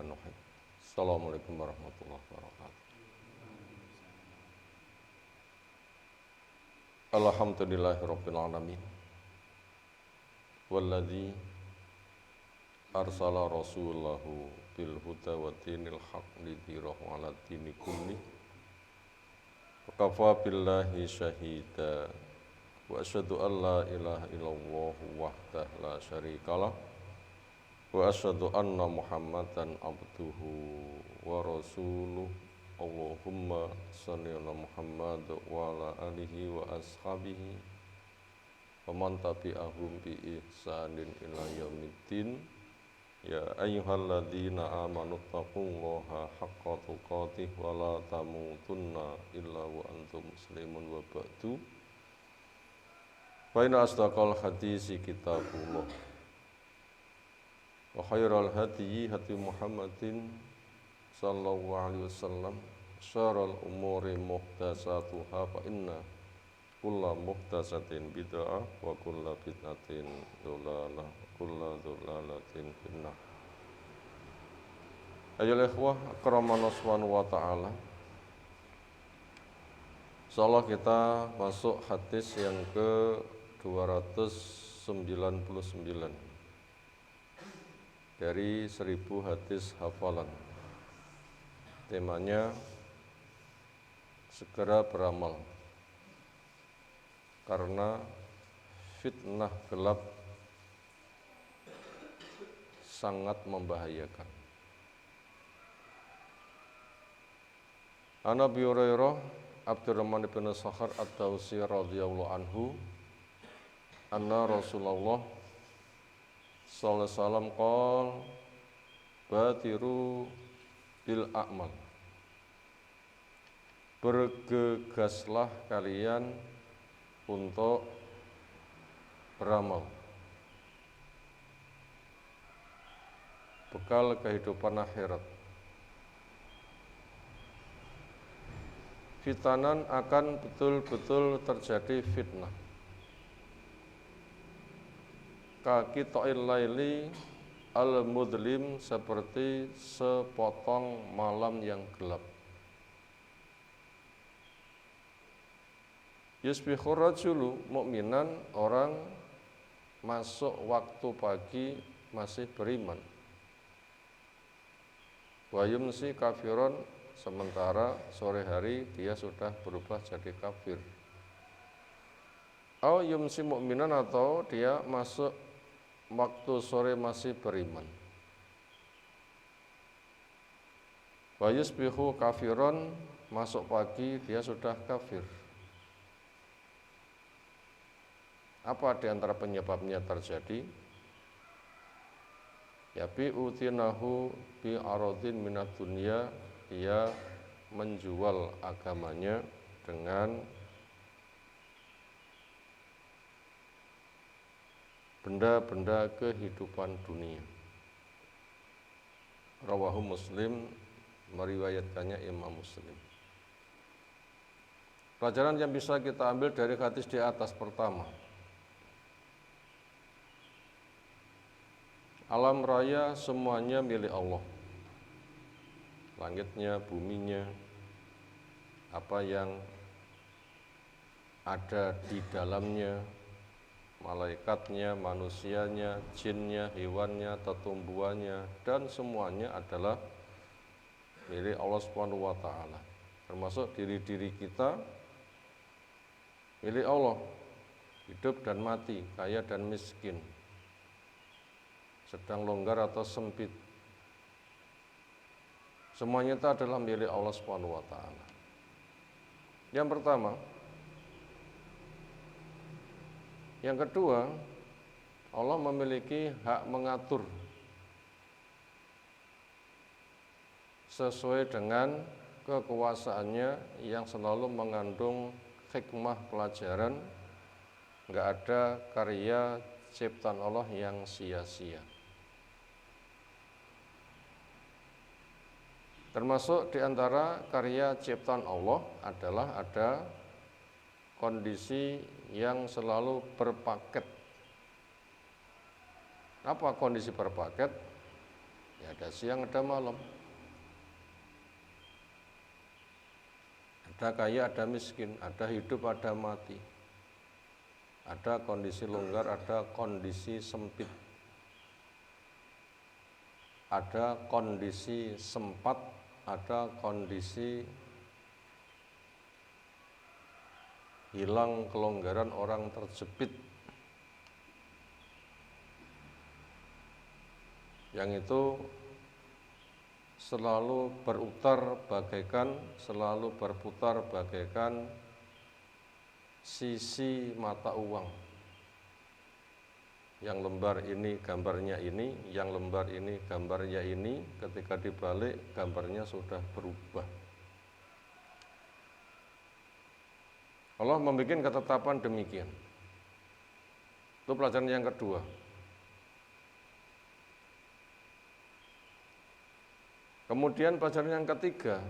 Bismillahirrahmanirrahim. Assalamualaikum warahmatullahi wabarakatuh. Alhamdulillahirabbil alamin. Walladzi arsala rasulahu bil huda wa dinil haq lidhirahu 'ala dini kulli. Wa kafa billahi syahida. Wa asyhadu an la ilaha illallah wahdahu la syarikalah. Wa asyhadu anna Muhammadan abduhu wa rasuluh. Allahumma shalli ala Muhammad wa ala alihi wa ashabihi wa man tabi'ahum bi ihsanin ila yaumiddin. Ya ayyuhalladzina amanu taqullaha haqqa tuqatih wa la tamutunna illa wa antum muslimun wa ba'du. Fa inna asdaqal hadisi kitabullah wa khairal hadyi hadi Muhammadin sallallahu alaihi wasallam, syarrul umuri muhdatsatuha fa inna kulla muhdatsatin bid'ah wa kulla bid'atin dhalalah wa kulla dhalalatin finnar. Ayolah ikhwah akramana subhanahu wa ta'ala. Insyaallah kita masuk hadis yang ke 299 dari 1000 hadis hafalan. Temanya segera beramal, karena fitnah gelap sangat membahayakan. An Abi Hurairah Abdurrahman bin Sakhar Ad-Dawsi radhiyallahu anhu anna Rasulullah sallallahu alaihi wasallam qol batiru bil a'mal, bergegaslah kalian untuk beramal, bekal kehidupan akhirat. Fitanan akan betul-betul terjadi fitnah. Kaki ta'il laili al-mudlim, seperti sepotong malam yang gelap. Yusbihur rajulu mu'minan, orang masuk waktu pagi masih beriman. Wa yumsi kafiron, sementara sore hari dia sudah berubah jadi kafir. Au yumsi mu'minan, atau dia masuk waktu sore masih beriman. Wa yusbihu kafiron, masuk pagi dia sudah kafir. Apa di antara penyebabnya terjadi? Ya bi utinahu bi aradin minad dunya, dia menjual agamanya dengan benda-benda kehidupan dunia. Rawahu Muslim, meriwayatkannya Imam Muslim. Pelajaran yang bisa kita ambil dari hadis di atas pertama, alam raya semuanya milik Allah. Langitnya, buminya, apa yang ada di dalamnya, malaikatnya, manusianya, jinnya, hewannya, tetumbuhannya, dan semuanya adalah milik Allah Subhanahu wa ta'ala. Termasuk diri-diri kita milik Allah, hidup dan mati, kaya dan miskin, sedang longgar atau sempit, semuanya itu adalah milik Allah Subhanahu wa ta'ala. Yang pertama. Yang kedua, Allah memiliki hak mengatur sesuai dengan kekuasaannya yang selalu mengandung hikmah pelajaran. Enggak ada karya ciptaan Allah yang sia-sia. Termasuk di antara karya ciptaan Allah adalah ada kondisi yang selalu berpaket. Apa kondisi berpaket? Ya ada siang, ada malam. Ada kaya, ada miskin, ada hidup, ada mati. Ada kondisi longgar, ada kondisi sempit. Ada kondisi sempat, ada kondisi hilang kelonggaran, orang terjepit. Yang itu selalu berputar bagaikan sisi mata uang. Yang lembar ini gambarnya ini, yang lembar ini gambarnya ini, ketika dibalik gambarnya sudah berubah. Allah membuat ketetapan demikian. Itu pelajaran yang kedua. Kemudian pelajaran yang ketiga,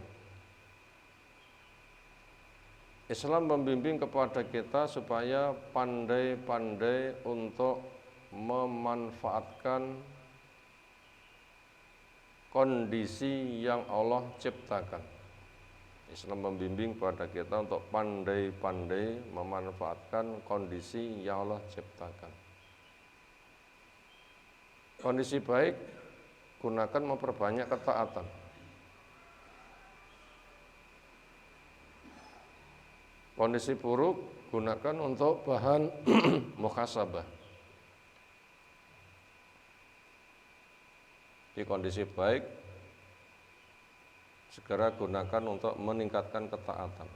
Islam membimbing kepada kita supaya pandai-pandai untuk memanfaatkan kondisi yang Allah ciptakan. Islam membimbing kepada kita untuk pandai-pandai memanfaatkan kondisi yang Allah ciptakan. Kondisi baik, gunakan memperbanyak ketaatan. Kondisi buruk, gunakan untuk bahan muhasabah. Di kondisi baik, segera gunakan untuk meningkatkan ketaatan.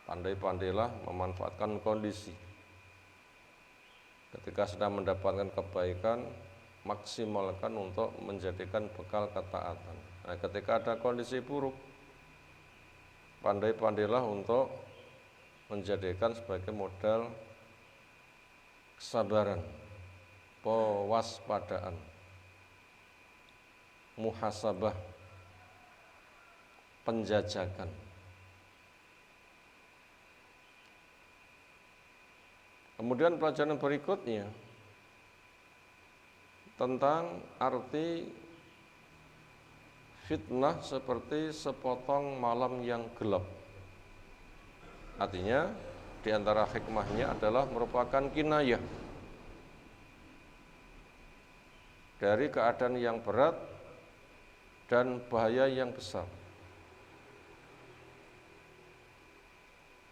Pandai-pandailah memanfaatkan kondisi. Ketika sedang mendapatkan kebaikan, maksimalkan untuk menjadikan bekal ketaatan. Nah, ketika ada kondisi buruk, pandai-pandailah untuk menjadikan sebagai modal kesabaran, kewaspadaan, muhasabah, penjajakan. Kemudian pelajaran berikutnya tentang arti fitnah seperti sepotong malam yang gelap. Artinya di antara hikmahnya adalah merupakan kinayah dari keadaan yang berat dan bahaya yang besar.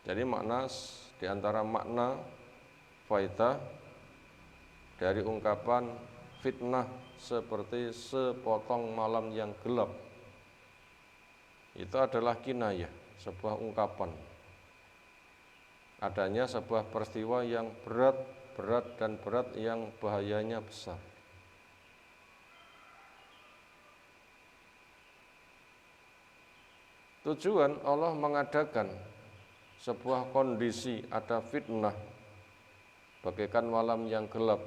Jadi di antara makna faidah dari ungkapan fitnah seperti sepotong malam yang gelap, itu adalah kinayah, sebuah ungkapan adanya sebuah peristiwa yang berat yang bahayanya besar. Tujuan Allah mengadakan sebuah kondisi, ada fitnah bagaikan malam yang gelap.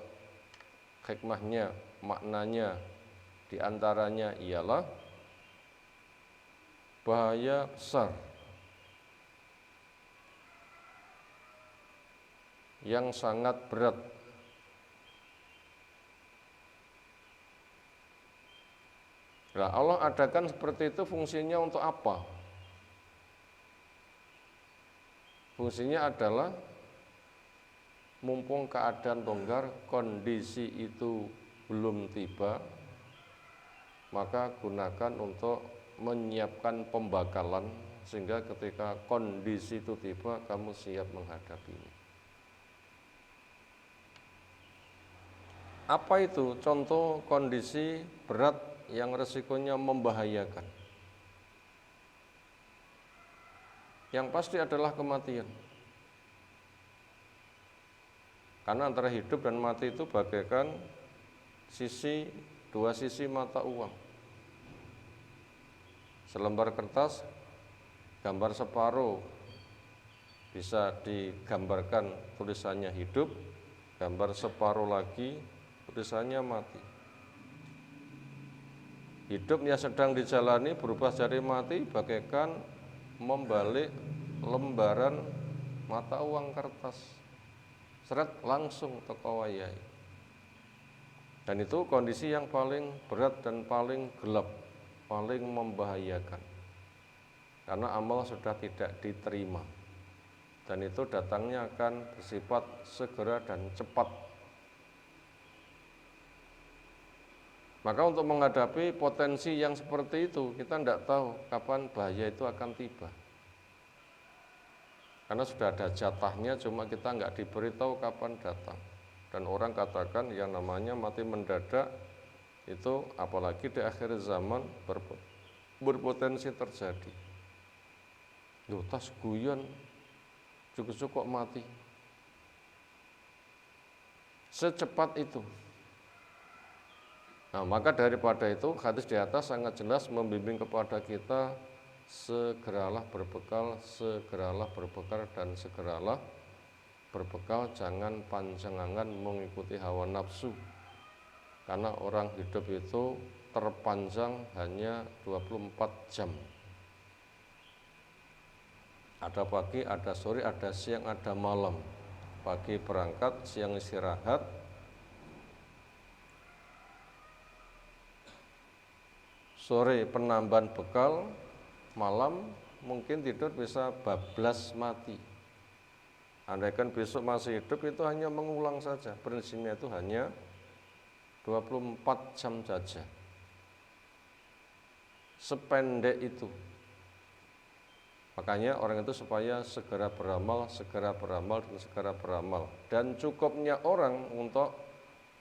Hikmahnya, maknanya diantaranya ialah bahaya besar yang sangat berat. Nah, Allah adakan seperti itu fungsinya untuk apa? Fungsinya adalah mumpung keadaan longgar, kondisi itu belum tiba, maka gunakan untuk menyiapkan pembakalan sehingga ketika kondisi itu tiba, kamu siap menghadapinya. Apa itu contoh kondisi berat yang resikonya membahayakan? Yang pasti adalah kematian. Karena antara hidup dan mati itu bagaikan dua sisi mata uang. Selembar kertas, gambar separuh bisa digambarkan tulisannya hidup, gambar separuh lagi tulisannya mati. Hidup yang sedang dijalani berubah jadi mati bagaikan membalik lembaran mata uang kertas. Seret langsung teko wayahe. Dan itu kondisi yang paling berat dan paling gelap, paling membahayakan. Karena amal sudah tidak diterima. Dan itu datangnya akan bersifat segera dan cepat. Maka untuk menghadapi potensi yang seperti itu, kita tidak tahu kapan bahaya itu akan tiba. Karena sudah ada jatahnya, cuma kita nggak diberitahu kapan datang. Dan orang katakan yang namanya mati mendadak itu apalagi di akhir zaman berpotensi terjadi. Loh, tas guyon cukup-cukup mati. Secepat itu. Nah, maka daripada itu hadis di atas sangat jelas membimbing kepada kita segeralah berbekal, dan segeralah berbekal, jangan panjang angan mengikuti hawa nafsu. Karena orang hidup itu terpanjang hanya 24 jam. Ada pagi, ada sore, ada siang, ada malam. Pagi berangkat, siang istirahat, sore penambahan bekal, malam mungkin tidur bisa bablas mati. Andaikan besok masih hidup itu hanya mengulang saja, prinsipnya itu hanya 24 jam saja. Sependek itu. Makanya orang itu supaya segera beramal, dan segera beramal. Dan cukupnya orang untuk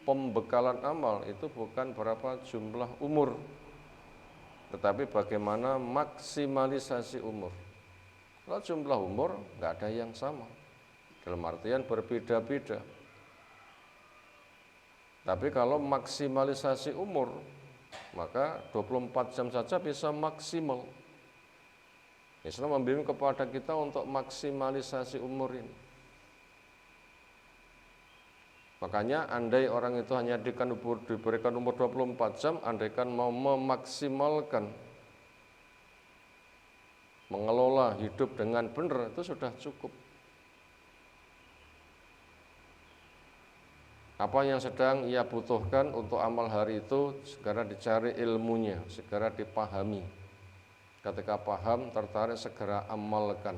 pembekalan amal itu bukan berapa jumlah umur, tetapi bagaimana maksimalisasi umur. Kalau jumlah umur nggak ada yang sama, dalam artian berbeda-beda. Tapi kalau maksimalisasi umur, maka 24 jam saja bisa maksimal. Islam membimbing kepada kita untuk maksimalisasi umur ini. Makanya andai orang itu hanya diberikan umur 24 jam, andaikan mau memaksimalkan, mengelola hidup dengan benar, itu sudah cukup. Apa yang sedang ia butuhkan untuk amal hari itu, segera dicari ilmunya, segera dipahami. Ketika paham, tertarik, segera amalkan,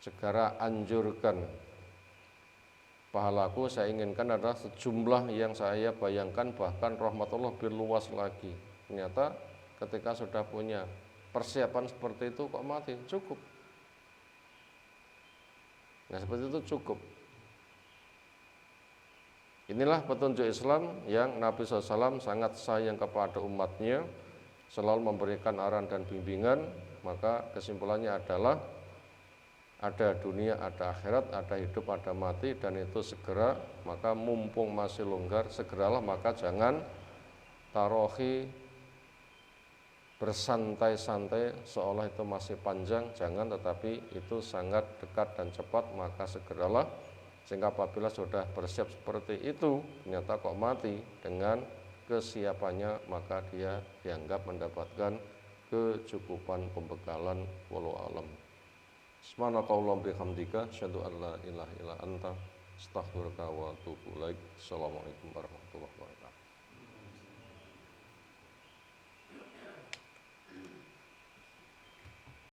segera anjurkan. Pahalaku saya inginkan adalah sejumlah yang saya bayangkan, bahkan rahmatullah lebih luas lagi. Ternyata ketika sudah punya persiapan seperti itu kok mati, cukup. Nah, seperti itu cukup. Inilah petunjuk Islam yang Nabi SAW sangat sayang kepada umatnya, selalu memberikan arahan dan bimbingan. Maka kesimpulannya adalah ada dunia, ada akhirat, ada hidup, ada mati, dan itu segera. Maka mumpung masih longgar, segeralah, maka jangan tarohi bersantai-santai seolah itu masih panjang, jangan, tetapi itu sangat dekat dan cepat, maka segeralah. Sehingga apabila sudah bersiap seperti itu, ternyata kok mati, dengan kesiapannya maka dia dianggap mendapatkan kecukupan pembekalan. Wallahu a'lam. Subhanakallahumma bihamdika asyhadu an la ilaha illa anta astaghfiruka wa atubu ilaik. Assalamualaikum warahmatullahi wabarakatuh.